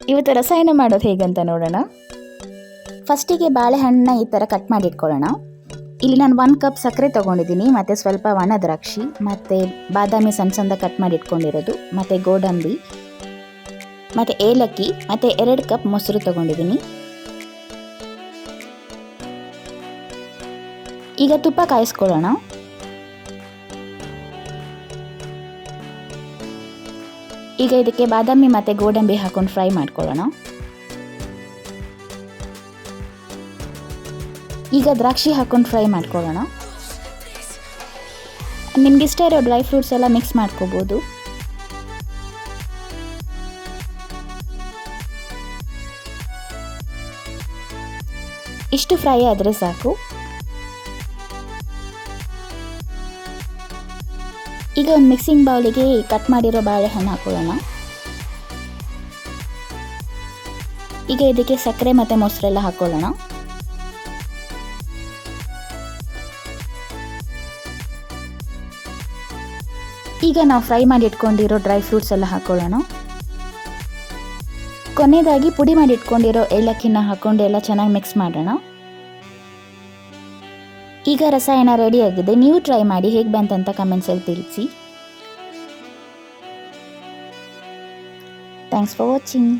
ಇವತ್ತು ರಸಾಯನ ಮಾಡೋದು ಹೇಗಂತ ನೋಡೋಣ. ಫಸ್ಟಿಗೆ ಬಾಳೆಹಣ್ಣನ್ನ ಈ ಥರ ಕಟ್ ಮಾಡಿ ಇಟ್ಕೊಳ್ಳೋಣ. ಇಲ್ಲಿ ನಾನು 1 ಕಪ್ ಸಕ್ಕರೆ ತೊಗೊಂಡಿದ್ದೀನಿ, ಮತ್ತು ಸ್ವಲ್ಪ ಒಣ ದ್ರಾಕ್ಷಿ, ಮತ್ತು ಬಾದಾಮಿ ಸಣ್ಣ ಸಣ್ಣದಾಗಿ ಕಟ್ ಮಾಡಿ ಇಟ್ಕೊಂಡಿರೋದು, ಮತ್ತು ಗೋಡಂಬಿ, ಮತ್ತು ಏಲಕ್ಕಿ, ಮತ್ತು 2 ಕಪ್ ಮೊಸರು ತೊಗೊಂಡಿದ್ದೀನಿ. ಈಗ ತುಪ್ಪ ಕಾಯಿಸ್ಕೊಳ್ಳೋಣ. ಈಗ ಇದಕ್ಕೆ ಬಾದಾಮಿ ಮತ್ತು ಗೋಡಂಬಿ ಹಾಕೊಂಡು ಫ್ರೈ ಮಾಡ್ಕೊಳ್ಳೋಣ. ಈಗ ದ್ರಾಕ್ಷಿ ಹಾಕೊಂಡು ಫ್ರೈ ಮಾಡ್ಕೊಳ್ಳೋಣ. ನಿಮ್ಗೆ ಇಷ್ಟ ಇರೋ ಡ್ರೈ ಫ್ರೂಟ್ಸ್ ಎಲ್ಲ ಮಿಕ್ಸ್ ಮಾಡ್ಕೋಬೋದು. ಇಷ್ಟು ಫ್ರೈ ಆದರೆ ಸಾಕು. ಈಗ ಒಂದು ಮಿಕ್ಸಿಂಗ್ ಬೌಲಿಗೆ ಕಟ್ ಮಾಡಿರೋ ಬಾಳೆಹಣ್ಣು ಹಾಕೊಳ್ಳೋಣ. ಈಗ ಇದಕ್ಕೆ ಸಕ್ಕರೆ ಮತ್ತು ಮೊಸರೆಲ್ಲ ಹಾಕೊಳ್ಳೋಣ. ಈಗ ನಾವು ಫ್ರೈ ಮಾಡಿ ಇಟ್ಕೊಂಡಿರೋ ಡ್ರೈ ಫ್ರೂಟ್ಸ್ ಎಲ್ಲ ಹಾಕೊಳ್ಳೋಣ. ಕೊನೆಯದಾಗಿ ಪುಡಿ ಮಾಡಿ ಇಟ್ಕೊಂಡಿರೋ ಏಲಕ್ಕಿನ ಹಾಕೊಂಡು ಎಲ್ಲ ಚೆನ್ನಾಗಿ ಮಿಕ್ಸ್ ಮಾಡೋಣ. ಈಗ ರಸಾಯನ ರೆಡಿಯಾಗಿದೆ. ನೀವು ಟ್ರೈ ಮಾಡಿ, ಹೇಗೆ ಬಂತಂತ ಕಮೆಂಟ್ಸಲ್ಲಿ ತಿಳಿಸಿ. Thanks for watching.